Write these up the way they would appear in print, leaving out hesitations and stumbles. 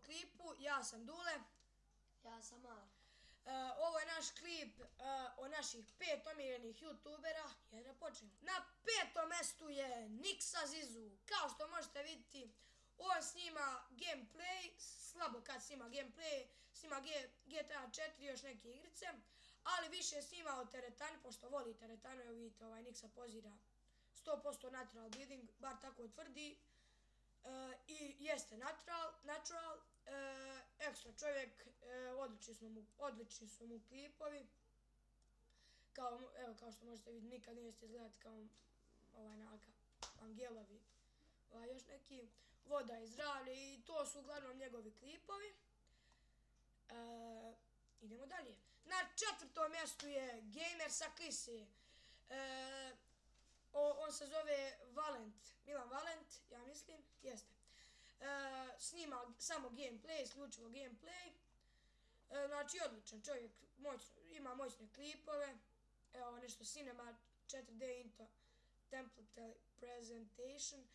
klipu. Ja sam Dule. Ja sam Mar. Ovo je naš klip o naših 5 omiljenih youtubera. Da počnemo. Na 5. mestu je Niksa Zizu. Kao što možete vidjeti, on snima gameplay, slabo kad snima gameplay, snima GTA 4 i još neke igrice, ali više snima o teretani, pošto voli teretanu. Evo vidite, Niksa pozira 100% natural building, bar tako tvrdi. I jeste natural, ekstra čovjek, odlični su mu klipovi. Kao što možete vidjeti, nikad nije izgledati kao naka Angelovi, još neki, Voda i zdravlje, i to su uglavnom njegovi klipovi. Idemo dalje. Na 4. mjestu je Gamer sa Klise. On se zove Milan Valent, ja mislim, jeste. Snima samo gameplay, isključivo gameplay. Znači, odličan čovjek, ima moćne klipove. Evo nešto Cinema 4D into Template Presentation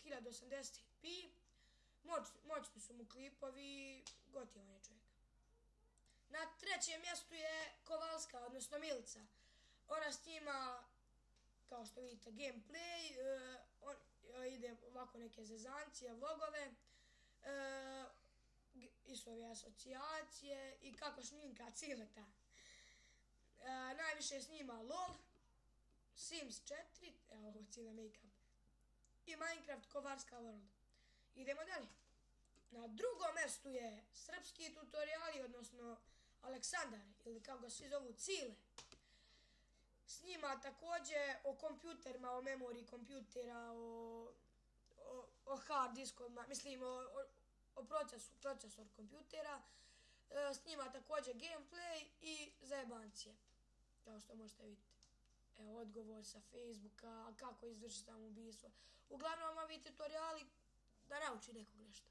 1080p. Moćni su mu klipovi, gotivan je čovjek. Na 3. mjestu je Kovalska, odnosno Milica. Ona snima, kao što vidite, gameplay, ide ovako neke zezancije, vlogove, isove asocijacije i kako šminka cileta. Najviše snima LOL, Sims 4, evo ovo cijela make-up, i Minecraft Kovarska World. Idemo dalje. Na 2. mjestu je srpski tutoriali, odnosno Aleksandar, ili kako ga svi zovu, Cile. Snima također o kompjuterima, o memoriji kompjutera, o hard diskovima, mislim o procesor kompjutera. Snima također gameplay i zajebancije, kao što možete vidjeti. Evo odgovor sa Facebooka, kako izvršiti samoubistvo. Uglavnom ovi tutoriali da nauči nekog nešto.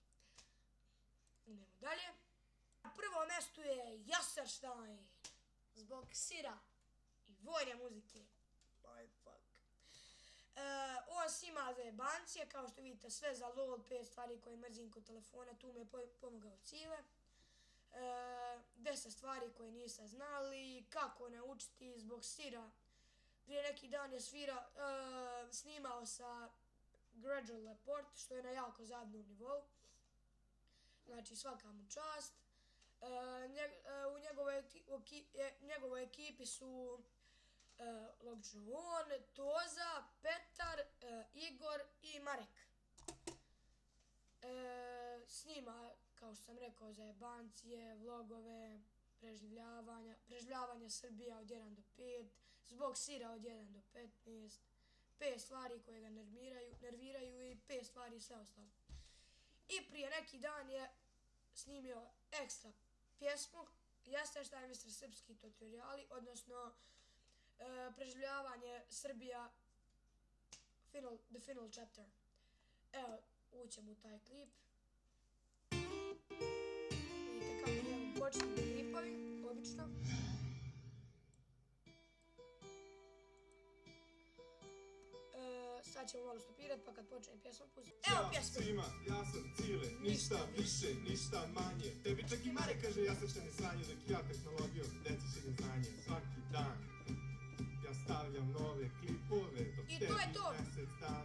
Idemo dalje. Na 1. mjestu je Jaserstein. Zbog sira i vojne muzike. On snima zajebancije, kao što vidite, sve za LOL, 5 stvari koje mrzim kod telefona, tu mi je pomogao Cile. 10 stvari koje niste znali, kako naučiti zbog sira. Prije neki dan je snimao sa Gradual Report, što je na jako zadnom nivou. Znači, svaka mu čast. U njegovoj ekipi su logično on, Toza, Petar, Igor i Marek. Snima, kao što sam rekao, zajebancije, vlogove, preživljavanja Srbija od 1 do 5, zbog sira od 1 do 15, 5 stvari koje ga nerviraju i 5 stvari sve ostalo. I prije neki dan je snimio ekstra pjesmu, Jaserstein Mr. Srpski tutoriali, odnosno preživljavanje Srbija, the final chapter. Evo, ućemo u taj klip. Vidite kako imamo početni klipovi, obično. Sad ćemo malo stopirati, pa kad počne pjesma pustiti. Evo pjesma! Ćao svima, ja sam Cile, ništa više, ništa manje. Tebi čak i Marek kaže Jaserstein je sranje, dok ja tehnologijom deci širim znanje. Svaki dan ja stavljam nove klipove, dok tebi mesec dana.